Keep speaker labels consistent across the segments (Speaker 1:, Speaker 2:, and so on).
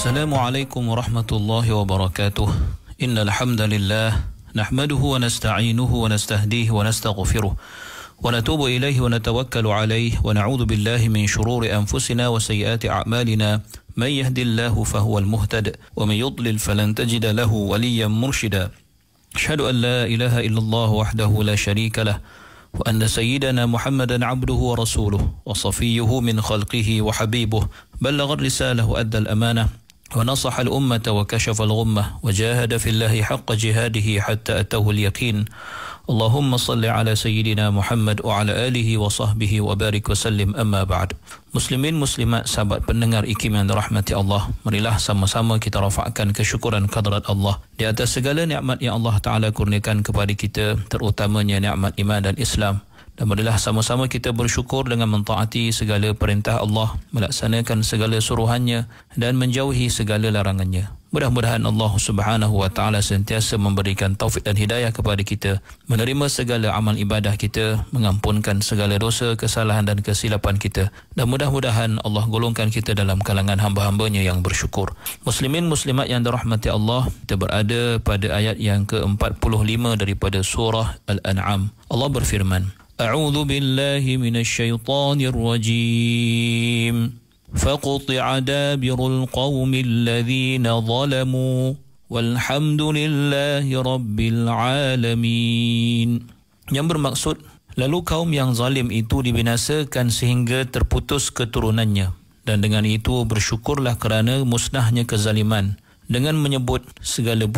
Speaker 1: السلام عليكم ورحمة الله وبركاته. إن الحمد لله نحمده ونستعينه ونستهديه ونستغفره ونتوب إليه ونتوكل عليه ونعوذ بالله من شرور أنفسنا وسيئات أعمالنا. من يهد الله فهو المهتد ومن يضلل فلن تجد له وليا مرشدا. أشهد أن لا إله إلا الله وحده لا شريك له وأن سيدنا محمدا عبده ورسوله وصفيه من خلقه وحبيبه بلغ الرسالة وأدى الأمانة ونصح الأمة وكشف الغمة وجاهد في الله حق جهاده حتى أتاه اليقين. اللهم صل على سيدنا محمد وعلى آله وصحبه وبارك وسلم. أما بعد. Muslimin muslimat, sahabat pendengar IKIM yang dirahmati Allah, marilah sama-sama kita rafakkan kesyukuran kehadrat Allah di atas segala nikmat yang Allah Ta'ala kurniakan kepada kita, terutamanya nikmat iman dan Islam. Dan marilah sama-sama kita bersyukur dengan mentaati segala perintah Allah, melaksanakan segala suruhannya dan menjauhi segala larangannya. Mudah-mudahan Allah Subhanahu wa Ta'ala sentiasa memberikan taufik dan hidayah kepada kita, menerima segala amal ibadah kita, mengampunkan segala dosa, kesalahan dan kesilapan kita, dan mudah-mudahan Allah golongkan kita dalam kalangan hamba-hambanya yang bersyukur. Muslimin muslimat yang dirahmati Allah, kita berada pada ayat yang ke-45 daripada surah Al-An'am. Allah berfirman, A'udzu billahi minasyaitonir rajim. فَقُطِعَ دَابِرُ الْقَوْمِ الَّذِينَ ظَلَمُوا وَالْحَمْدُ لِلَّهِ رَبِّ الْعَالَمِينَ. Yang bermaksud, lalu kaum yang zalim itu dibinasakan sehingga terputus keturunannya, dan dengan itu bersyukurlah kerana musnahnya kezaliman, dengan menyebut segala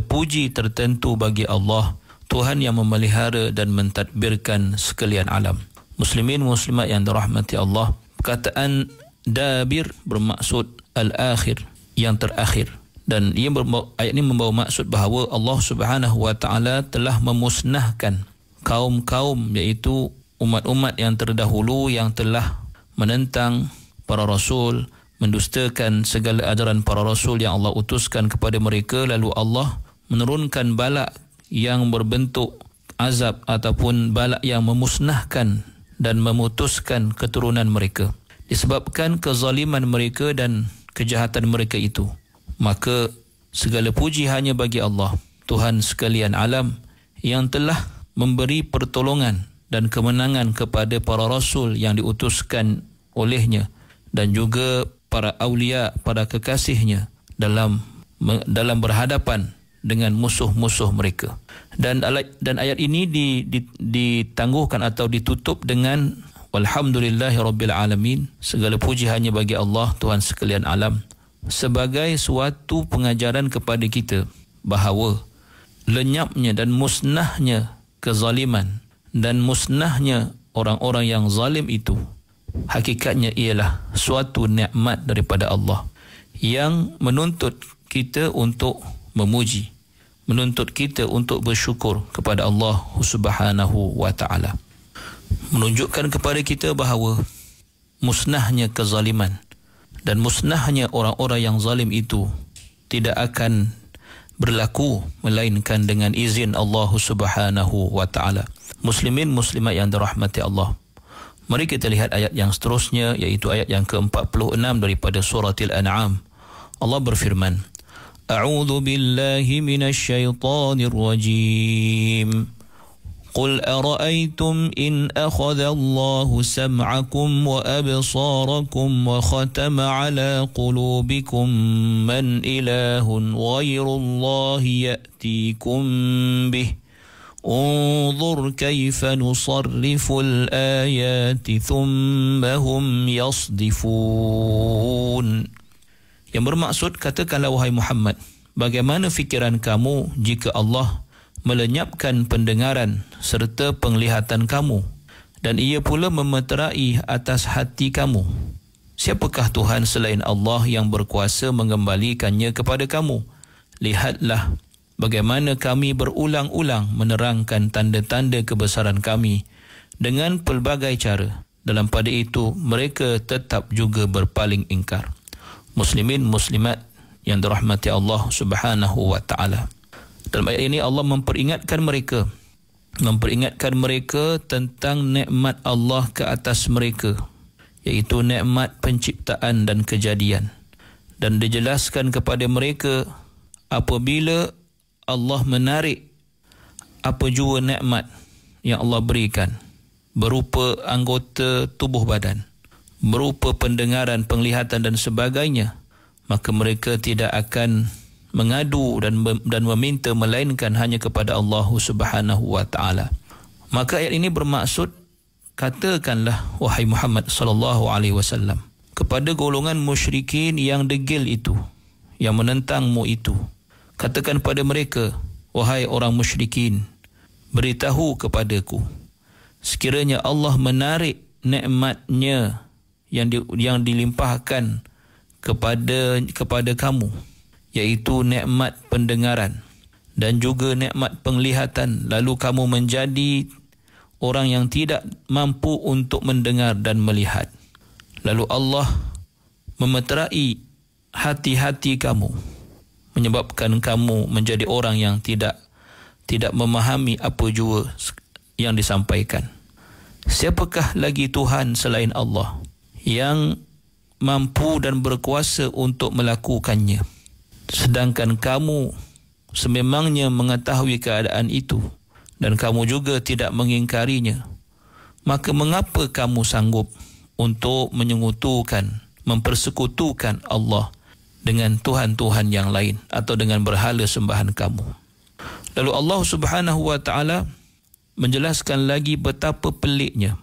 Speaker 1: puji tertentu bagi Allah, Tuhan yang memelihara dan mentadbirkan sekalian alam. Muslimin muslimat yang dirahmati Allah, perkataan dabir bermaksud al-akhir, yang terakhir, dan ayat ini membawa maksud bahawa Allah Subhanahu wa Ta'ala telah memusnahkan kaum-kaum, iaitu umat-umat yang terdahulu yang telah menentang para rasul, mendustakan segala ajaran para rasul yang Allah utuskan kepada mereka, lalu Allah menurunkan bala yang berbentuk azab ataupun bala yang memusnahkan dan memutuskan keturunan mereka disebabkan kezaliman mereka dan kejahatan mereka itu. Maka segala puji hanya bagi Allah, Tuhan sekalian alam, yang telah memberi pertolongan dan kemenangan kepada para rasul yang diutuskan olehnya, dan juga para awliya, para kekasihnya dalam berhadapan dengan musuh-musuh mereka. Dan ayat ini ditangguhkan atau ditutup dengan Walhamdulillahi Rabbil Alamin. Segala puji hanya bagi Allah, Tuhan sekalian alam, sebagai suatu pengajaran kepada kita bahawa lenyapnya dan musnahnya kezaliman dan musnahnya orang-orang yang zalim itu hakikatnya ialah suatu nikmat daripada Allah yang menuntut kita untuk memuji, menuntut kita untuk bersyukur kepada Allah Subhanahu wa Ta'ala, menunjukkan kepada kita bahawa musnahnya kezaliman dan musnahnya orang-orang yang zalim itu tidak akan berlaku melainkan dengan izin Allah Subhanahu wa Ta'ala. Muslimin muslimat yang dirahmati Allah, mari kita lihat ayat yang seterusnya, iaitu ayat yang ke-46 daripada surah Al-An'am. Allah berfirman, A'udzu billahi minasyaitonir rajim. قل أرأيتم إن أخذ الله سمعكم وأبصاركم وختم على قلوبكم من إله غير الله يأتيكم به انظر كيف نصرف الآيات ثم هم يصدفون. Yang bermaksud, katakanlah wahai Muhammad, bagaimana fikiran kamu jika Allah melenyapkan pendengaran serta penglihatan kamu, dan ia pula memeterai atas hati kamu? Siapakah Tuhan selain Allah yang berkuasa mengembalikannya kepada kamu? Lihatlah bagaimana kami berulang-ulang menerangkan tanda-tanda kebesaran kami dengan pelbagai cara. Dalam pada itu mereka tetap juga berpaling ingkar. Muslimin muslimat yang dirahmati Allah Subhanahu wa Ta'ala, dalam ayat ini Allah memperingatkan mereka tentang nikmat Allah ke atas mereka, iaitu nikmat penciptaan dan kejadian, Dan dijelaskan kepada mereka apabila Allah menarik apa jua nikmat yang Allah berikan berupa anggota tubuh badan, berupa pendengaran, penglihatan dan sebagainya, maka mereka tidak akan mengadu dan meminta melainkan hanya kepada Allah Subhanahu wa taala. Maka ayat ini bermaksud, katakanlah wahai Muhammad sallallahu alaihi wasallam kepada golongan musyrikin yang degil itu, yang menentangmu itu, katakan pada mereka, wahai orang musyrikin, beritahu kepadaku sekiranya Allah menarik nikmat-Nya yang dilimpahkan kepada kamu, iaitu nikmat pendengaran dan juga nikmat penglihatan, lalu kamu menjadi orang yang tidak mampu untuk mendengar dan melihat. Lalu Allah memeterai hati-hati kamu, menyebabkan kamu menjadi orang yang tidak memahami apa jua yang disampaikan. Siapakah lagi Tuhan selain Allah yang mampu dan berkuasa untuk melakukannya? Sedangkan kamu sememangnya mengetahui keadaan itu dan kamu juga tidak mengingkarinya, maka mengapa kamu sanggup untuk mempersekutukan Allah dengan Tuhan-Tuhan yang lain atau dengan berhala sembahan kamu? Lalu Allah Subhanahu wa taala menjelaskan lagi betapa peliknya,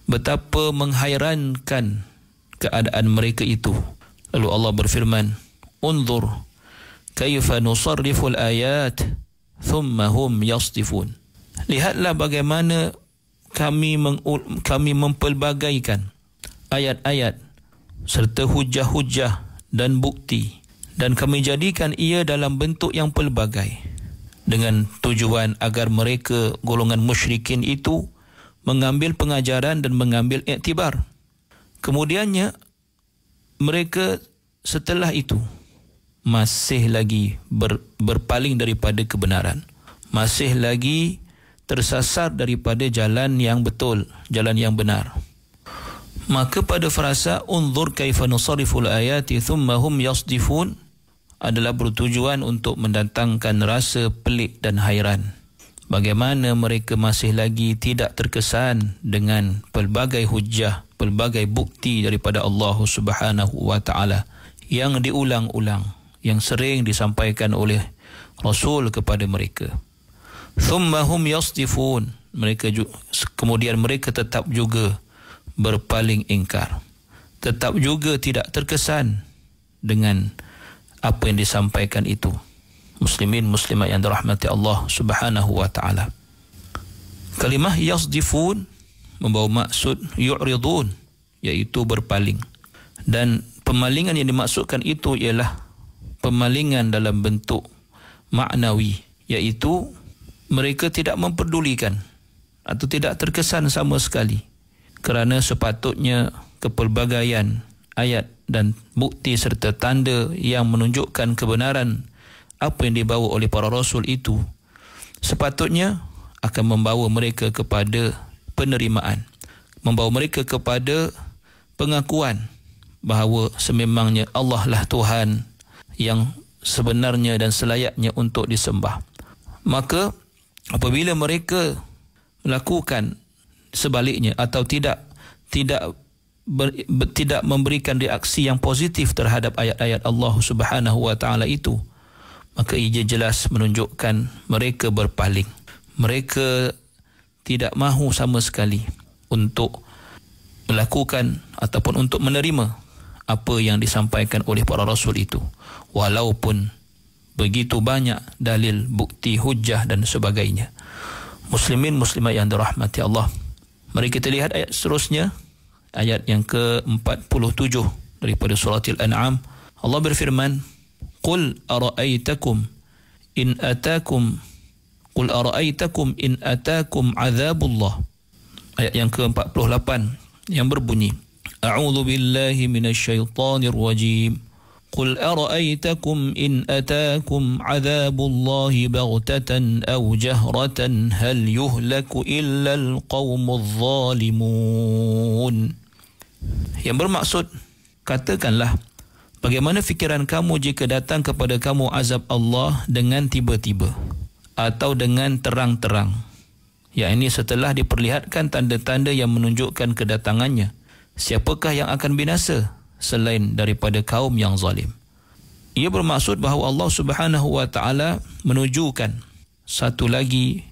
Speaker 1: betapa menghairankan keadaan mereka itu. Lalu Allah berfirman, "Unzur kaifa nusarriful ayat thumma hum yasdifun." Lihatlah bagaimana kami mempelbagaikan ayat-ayat serta hujah-hujah dan bukti, dan kami jadikan ia dalam bentuk yang pelbagai, dengan tujuan agar mereka golongan musyrikin itu mengambil pengajaran dan mengambil iktibar. Kemudiannya mereka setelah itu masih lagi berpaling daripada kebenaran, masih lagi tersasar daripada jalan yang betul, jalan yang benar. Maka pada frasa unzur kaifa nusarriful ayati thumma hum yasdifun adalah bertujuan untuk mendatangkan rasa pelik dan hairan. Bagaimana mereka masih lagi tidak terkesan dengan pelbagai hujah, pelbagai bukti daripada Allah Subhanahu wa taala yang diulang-ulang, yang sering disampaikan oleh Rasul kepada mereka. Thumma hum yasdifun, kemudian mereka tetap juga berpaling ingkar, tetap juga tidak terkesan dengan apa yang disampaikan itu. Muslimin muslimat yang dirahmati Allah Subhanahu wa taala. Kalimah yasdifun membawa maksud yu'ridun, iaitu berpaling. Dan pemalingan yang dimaksudkan itu ialah pemalingan dalam bentuk maknawi, iaitu mereka tidak memperdulikan atau tidak terkesan sama sekali, kerana sepatutnya kepelbagaian ayat dan bukti serta tanda yang menunjukkan kebenaran apa yang dibawa oleh para rasul itu sepatutnya akan membawa mereka kepada penerimaan, membawa mereka kepada pengakuan bahawa sememangnya Allah lah Tuhan yang sebenarnya dan selayaknya untuk disembah. Maka apabila mereka melakukan sebaliknya atau tidak memberikan reaksi yang positif terhadap ayat-ayat Allah Subhanahu wa taala itu, maka ia jelas menunjukkan mereka berpaling. Mereka tidak mahu sama sekali untuk melakukan ataupun untuk menerima apa yang disampaikan oleh para rasul itu, walaupun begitu banyak dalil, bukti, hujah dan sebagainya. Muslimin muslimat yang dirahmati Allah, mari kita lihat ayat seterusnya, ayat yang ke-47 daripada surah Al-An'am. Allah berfirman, Qul ara'aytakum in atakum azabullah. Ayat yang ke-48 yang berbunyi, A'udzu billahi minasyaitonir rajim. Qul ara'aytakum in atakum azabullahi baghtatan aw jahratan hal yuhlaku illa alqaumudz zalimun. Yang bermaksud, katakanlah, Bagaimana fikiran kamu jika datang kepada kamu azab Allah dengan tiba-tiba atau dengan terang-terang? Ya, ini setelah diperlihatkan tanda-tanda yang menunjukkan kedatangannya. Siapakah yang akan binasa selain daripada kaum yang zalim? Ia bermaksud bahawa Allah Subhanahu wa taala menunjukkan satu lagi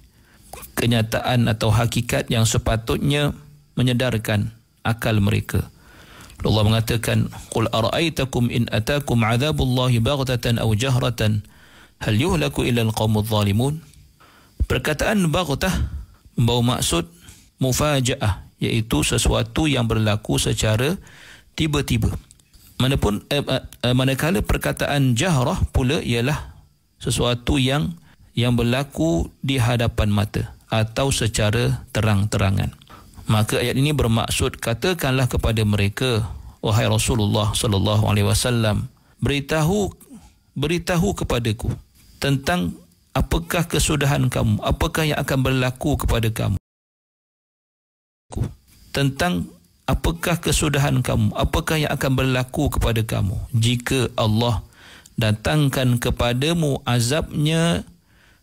Speaker 1: kenyataan atau hakikat yang sepatutnya menyedarkan akal mereka. Allah mengatakan, "Qul ara'aitakum in atakum 'adzabullahi baghtatan aw jahratan hal yuhlaku illa al-qaumudz zalimun." Perkataan baghtah membawa maksud mufajaah, iaitu sesuatu yang berlaku secara tiba-tiba. Manakala perkataan jahrah pula ialah sesuatu yang berlaku di hadapan mata atau secara terang-terangan. Maka ayat ini bermaksud, katakanlah kepada mereka, wahai Rasulullah sallallahu alaihi wasallam, beritahu kepadaku tentang apakah kesudahan kamu, apakah yang akan berlaku kepada kamu. Tentang apakah kesudahan kamu, apakah yang akan berlaku kepada kamu jika Allah datangkan kepadamu azabnya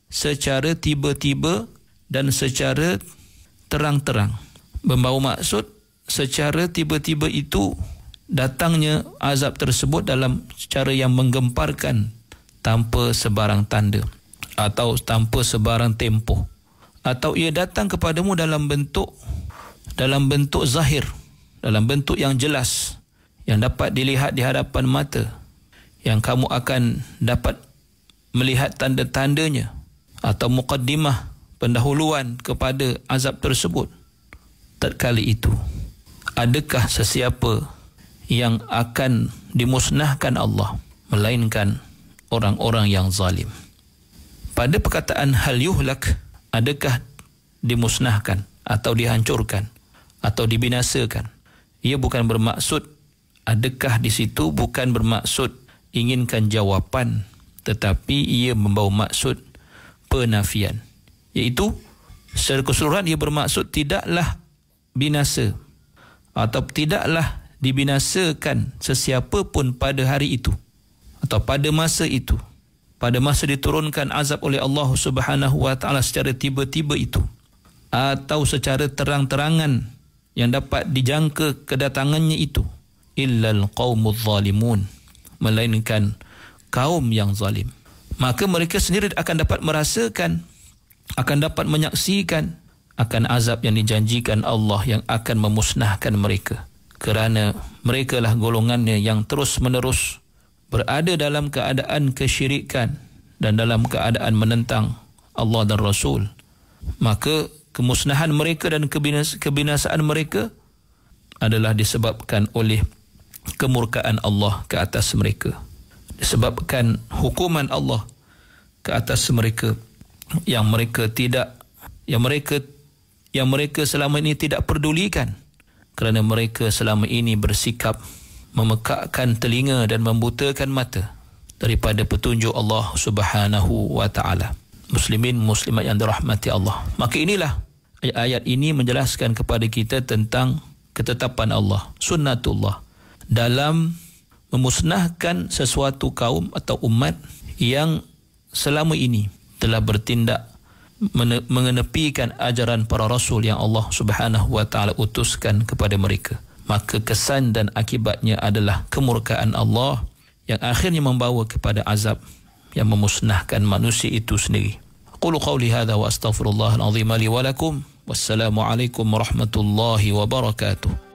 Speaker 1: secara tiba-tiba dan secara terang-terang. Membawa maksud secara tiba-tiba itu datangnya azab tersebut dalam cara yang menggemparkan tanpa sebarang tanda atau tanpa sebarang tempoh, atau ia datang kepadamu dalam bentuk zahir, dalam bentuk yang jelas yang dapat dilihat di hadapan mata, yang kamu akan dapat melihat tanda-tandanya atau muqaddimah, pendahuluan kepada azab tersebut. Tatkala itu, adakah sesiapa yang akan dimusnahkan Allah melainkan orang-orang yang zalim? Pada perkataan hal yuhlak, adakah dimusnahkan atau dihancurkan atau dibinasakan? Ia bukan bermaksud, adakah di situ bukan bermaksud inginkan jawapan, tetapi ia membawa maksud penafian, iaitu secara keseluruhan ia bermaksud tidaklah binasa atau tidaklah dibinasakan sesiapa pun pada hari itu atau pada masa itu, pada masa diturunkan azab oleh Allah Subhanahu wa taala secara tiba-tiba itu atau secara terang-terangan yang dapat dijangka kedatangannya itu, illal qaumudz zalimun, melainkan kaum yang zalim. Maka mereka sendiri akan dapat merasakan, akan dapat menyaksikan akan azab yang dijanjikan Allah yang akan memusnahkan mereka, kerana mereka lah golongannya yang terus-menerus berada dalam keadaan kesyirikan dan dalam keadaan menentang Allah dan Rasul. Maka kemusnahan mereka dan kebinasaan mereka adalah disebabkan oleh kemurkaan Allah ke atas mereka, disebabkan hukuman Allah ke atas mereka yang mereka selama ini tidak pedulikan, kerana mereka selama ini bersikap memekakkan telinga dan membutakan mata daripada petunjuk Allah Subhanahu wa taala. Muslimin muslimat yang dirahmati Allah, maka inilah ayat ini menjelaskan kepada kita tentang ketetapan Allah, sunnatullah, dalam memusnahkan sesuatu kaum atau umat yang selama ini telah bertindak mengenepikan ajaran para rasul yang Allah Subhanahu wa taala utuskan kepada mereka. Maka kesan dan akibatnya adalah kemurkaan Allah yang akhirnya membawa kepada azab yang memusnahkan manusia itu sendiri. Qulu qawli hadza wa astaghfirullahal azim li wa lakum. Wassalamu alaikum warahmatullahi wabarakatuh.